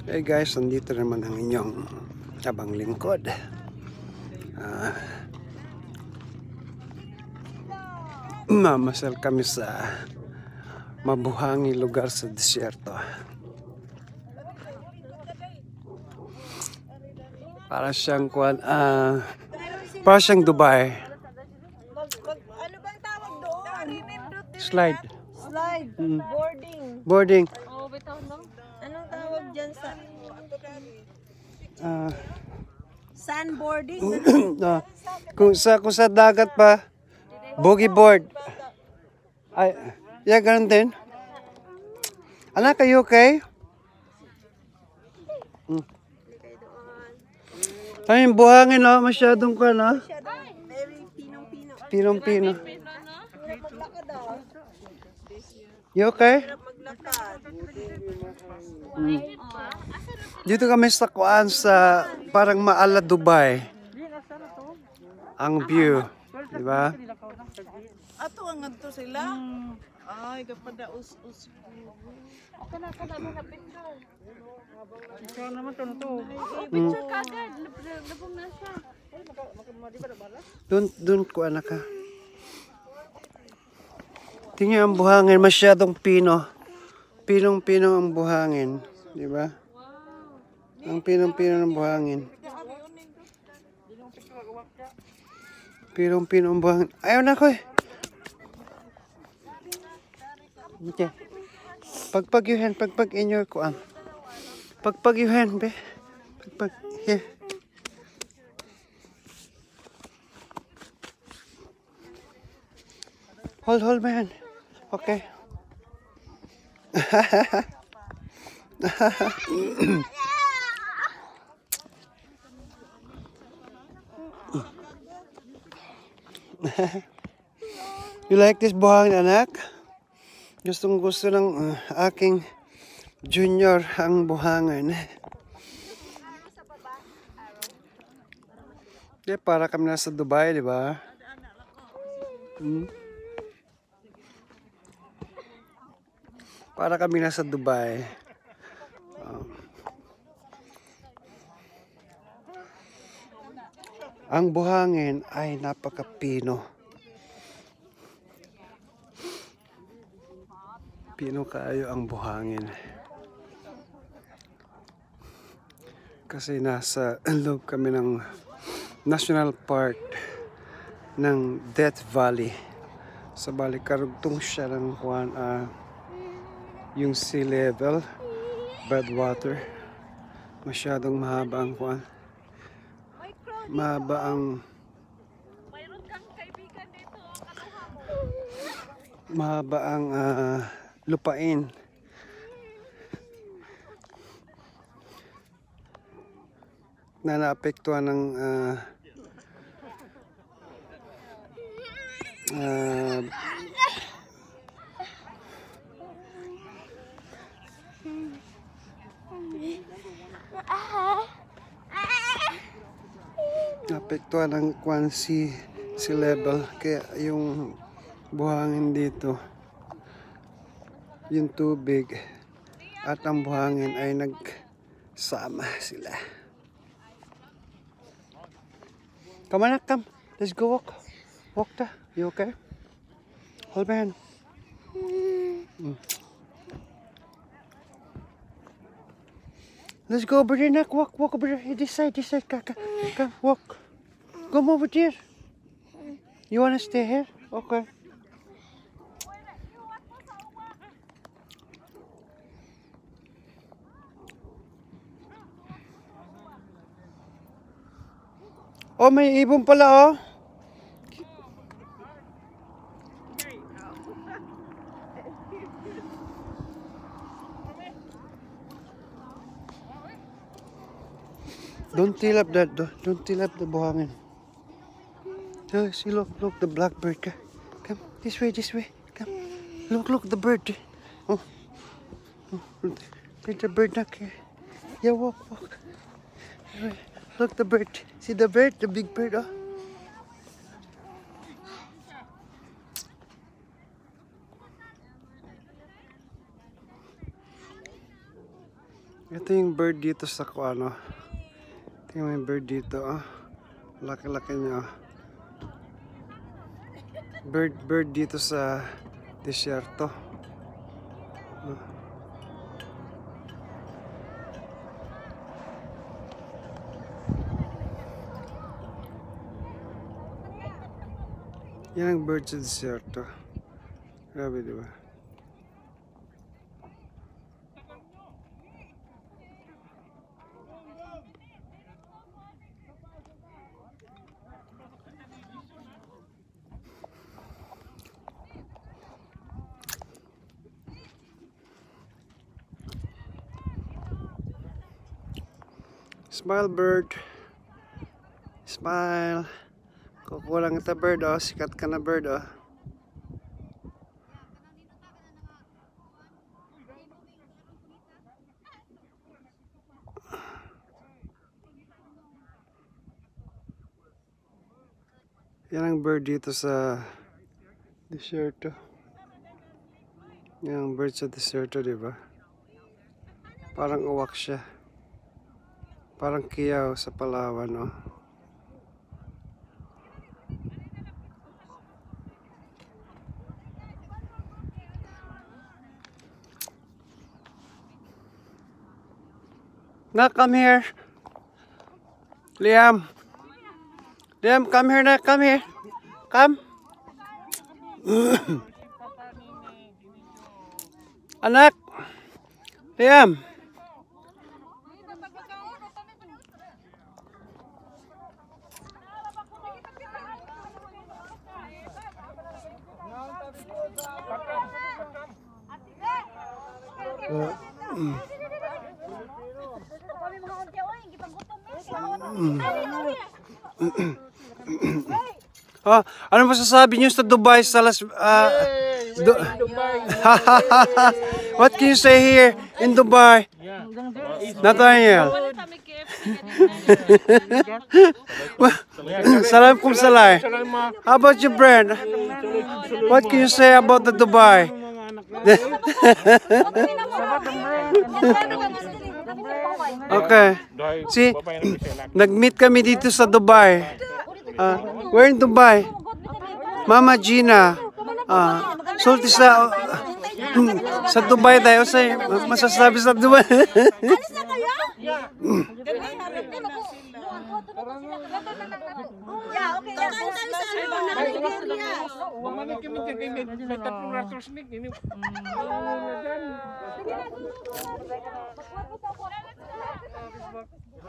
Hey guys, nandito naman ang inyong abang lingkod. Mamasal kami sa mabuhanging lugar sa disyerto. Para siyang para siyang Dubai. Ano bang tawag doon? Slide. Slide. Boarding. Boarding. Oh, bitaw lang. Anong tawag dyan sa... Sandboarding? Kung sa dagat pa, boogie board. Ay, yeah, ganun din. Anak, kayo okay? Ay, yung buhangin, no? Masyadong ka, no? Very pinong-pino. Pinong-pino. Maglakad ah. You okay? Maglakad. Dito kami sa kuan sa parang Maala, Dubai. Ang view, di ba? Ato ang ngadto sila. Ay, kapada us-us. Ako na na picture. Ikaw naman to. Picture kagad. Labong na siya. Doon kuan ka. Tingnan ang buhangin, masyadong pino. Pinong-pino ang buhangin, di ba? Ang pinong-pino ng buhangin. Pinong-pino ang buhangin. Ayaw na ko eh. Okay. Pagpagyuhan, pagpag-inyo ko ang. Pagpagyuhan, be. Yeah. Hold, man. Okay. You like this buhangin, anak? Gustong gusto ng aking junior ang buhangin. Para kami nasa Dubai, di ba? Para kami nasa Dubai. Ang buhangin ay napakapino. Pino kaayo ang buhangin. Kasi nasa loob kami ng National Park ng Death Valley. Sa balikarugtong siya ng yung sea level, bedwater. Masyadong mahaba ang mahaba ang mahaba ang lupain. Na naapektuhan ng naapektuhan ng sea level, kaya yung buhangin dito, yung tubig at ang buhangin ay nagsama sila. Come on, come. Let's go walk. Walk ta. You okay? Hold my hand. Let's go over there, Nak. Walk over there. This side. Come, walk. Come over there. You wanna stay here? Okay. Oh, may ibon pala, oh. Don't till up that. Don't till up the buhangin. See, look, the blackbird. Come, this way. Come, look, the bird. Oh, there's the bird, Nak. Yeah, walk. Look, the bird. See the bird, the big bird, oh. Ito yung bird dito sa ano. Ito yung bird dito. Laki-laki niya. Bird dito sa disyerto. Yan ang bird sa disyerto. Grabe, di ba? Smile, bird. Smile. Kukulang ito, bird, oh. Sikat ka na, bird, oh. Yan ang bird dito sa desierto. Yan ang bird sa desierto, di ba? Parang uwak siya. Parang kiyaw sa Palawan, no? Na, come here. Liam. Liam, come here na, come here. Come. Anak. Liam. Ano masasabi niyo sa Dubai sa What can you say here in Dubai? Nathaniel. Salam kum salai. How about you, Brent? What can you say about the Dubai? Okay. See, nag-meet kami dito sa Dubai. We're in Dubai. Mama Gina. Sulti sa Dubai tayo. Say, masasabi sa Dubai. Alis na kayo? Yeah, okay. Kakanta sa ano na Nigeria. Bumalik kami dyan may tatlong rattlesnake.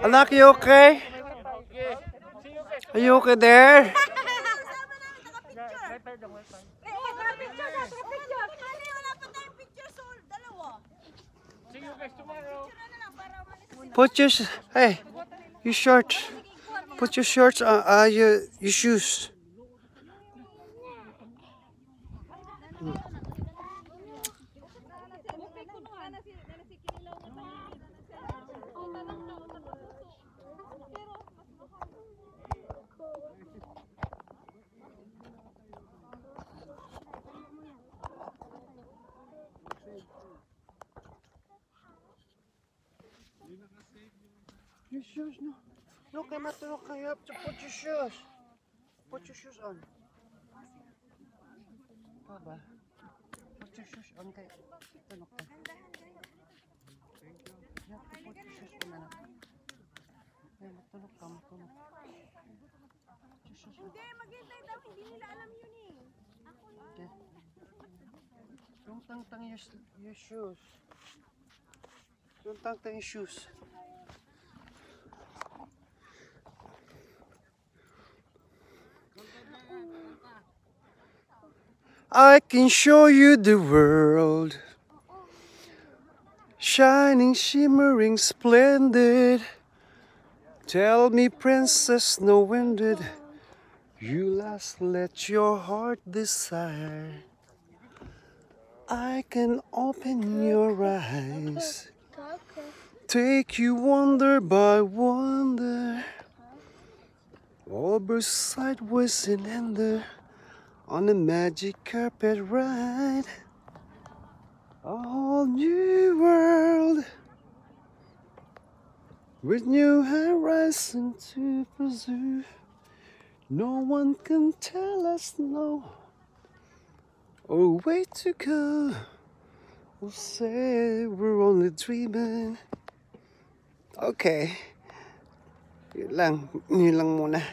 Anak, you okay? Are you okay there? Put your hey, you short. Put your shorts on. Your shoes. Your shoes, no. Look, I'm at the rock. You have to put your shoes. Put your shoes on. Baba. Put your shoes on. Kay tanok ka. You have to put your shoes on, anak. Kaya matulog ka, matulog. Put your shoes on. Hindi, maghintay daw. Hindi nila alam yun eh. Ako yun. Okay. Don't tang-tang your shoes. Don't tang-tang your shoes. I can show you the world, shining, shimmering, splendid. Tell me, Princess Snow-Winded, you last let your heart desire. I can open your eyes, take you wonder by wonder, over sideways and under. On a magic carpet ride, a whole new world With new horizon to pursue, no one can tell us no, or way to go. We'll say we're only dreaming. Okay. Yun lang muna.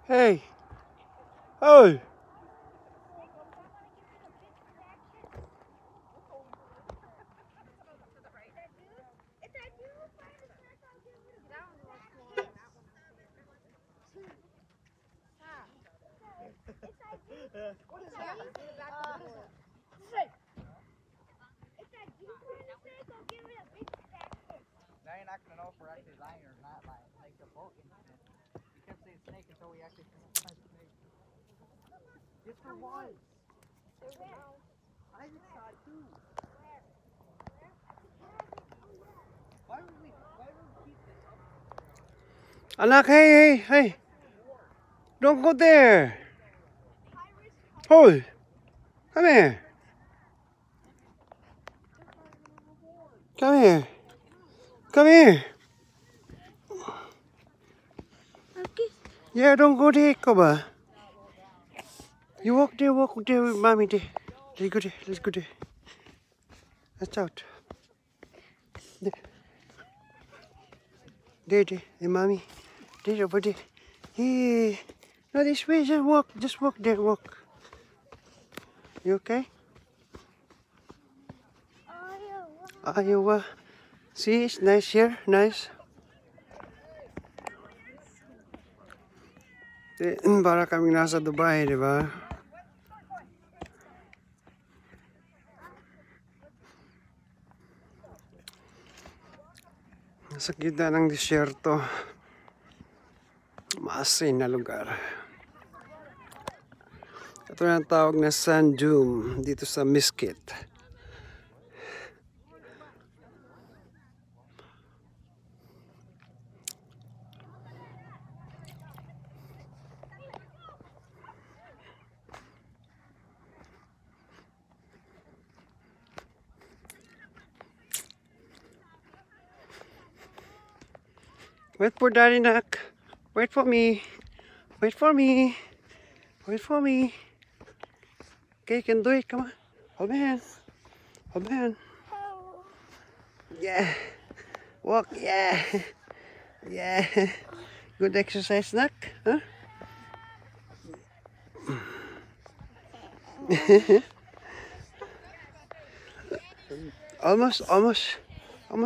Hey! Oh! Now you're not gonna know if we're actually lying or not lying. Like the boat incident. We kept saying snake until we actually said snake. Yes, there was. I just saw it too. Why would we keep this up? Anak, hey! Don't go there! Hold! Come here! Come here! Come here! Yeah, don't go there, Koba. You walk there with mommy there. Let's go there. That's out. There, hey, mommy. There, over there. Hey, no, this way, just walk there, walk. You okay? Iowa. See, it's nice here, nice. Para kaming nasa Dubai, di ba? Nasa gitna ng disyerto. Maasin na lugar. Ito yung tawag na sand dune dito sa Mesquite. Wait for Daddy, Nak. Wait for me. Wait for me. Wait for me. Okay, you can do it. Come on. Hold my hand. Hold my hand. Yeah. Walk. Yeah. Yeah. Good exercise, Nak. Huh? Almost,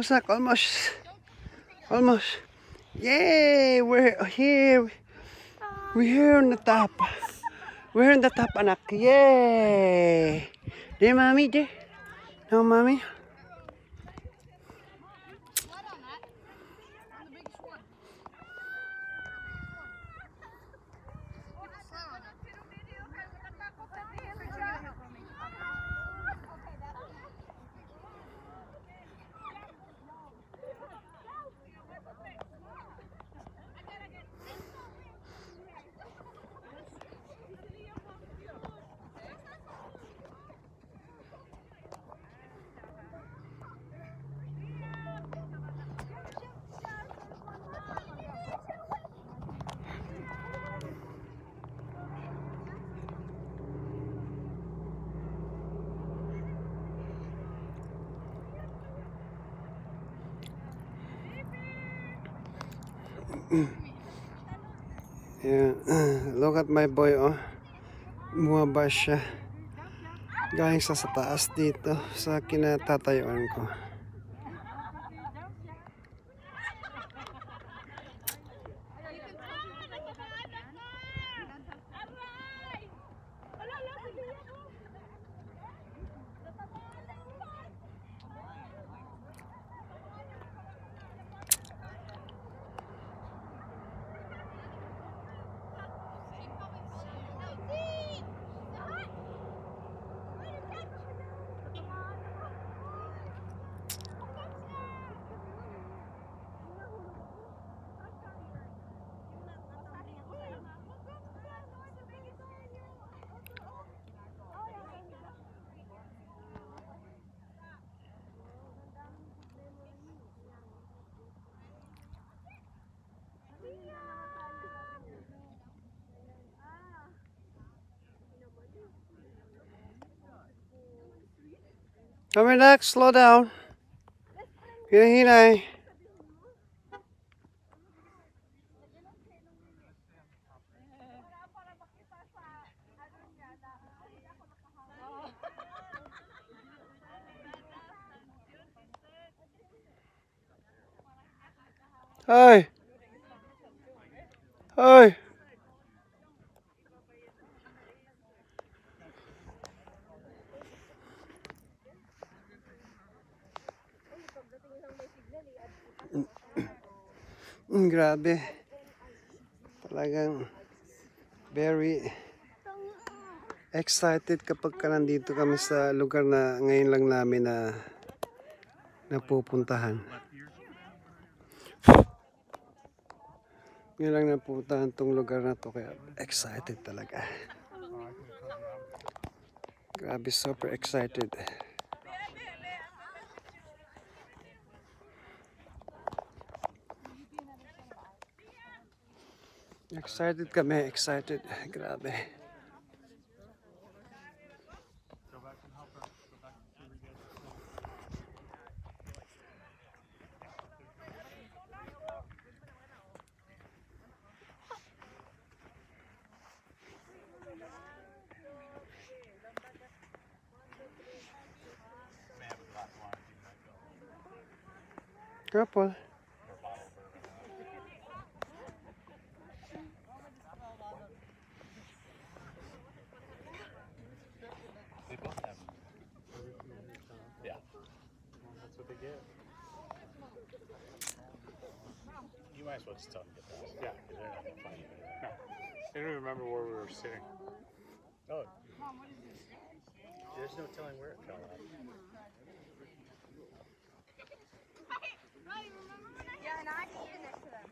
Nak. Almost. Yay! We're here. We're here on the top. We're on the top, anak. Yay! There, mommy. There. No, mommy. Yeah. Look at my boy, oh. Bumaba siya. Galing sa taas dito sa kinatatayuan ko. Come relax, slow down. Hinahinay. Hoy! Hoy! Grabe. Talagang very excited kapag nandito kami sa lugar na ngayon lang namin na napupuntahan. Ngayon lang napupuntahan tong lugar na to, kaya excited talaga. Grabe, super excited. Excited kami, excited. Grabe. Careful. You might as well just tell them to get that. Yeah, because they're not going to find you. No. I don't even remember where we were sitting. Oh. There's no telling where it fell out. Yeah, and I can sit next to them.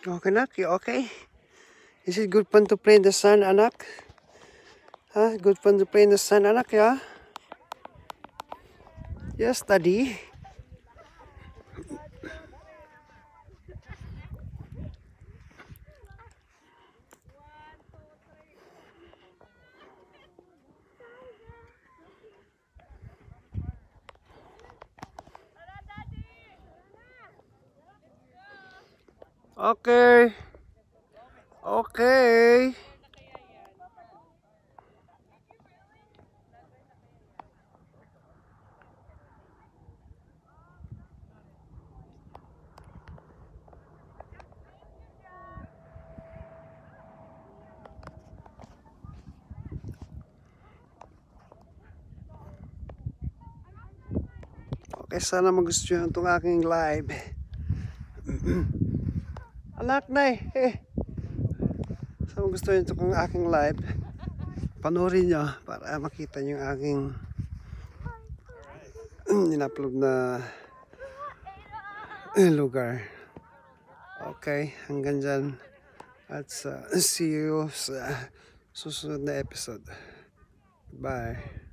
Okay, anak, you okay? Is it good fun to play in the sun, anak? Huh? Good fun to play in the sun, anak, yeah? Yes, daddy. Okay. Okay. Okay, sana magustuhan itong aking live. Anak na eh. Sana magustuhan itong aking live. Panoorin nyo para makita nyo yung aking in-upload na lugar. Okay, hanggang dyan. At see you sa susunod na episode. Bye.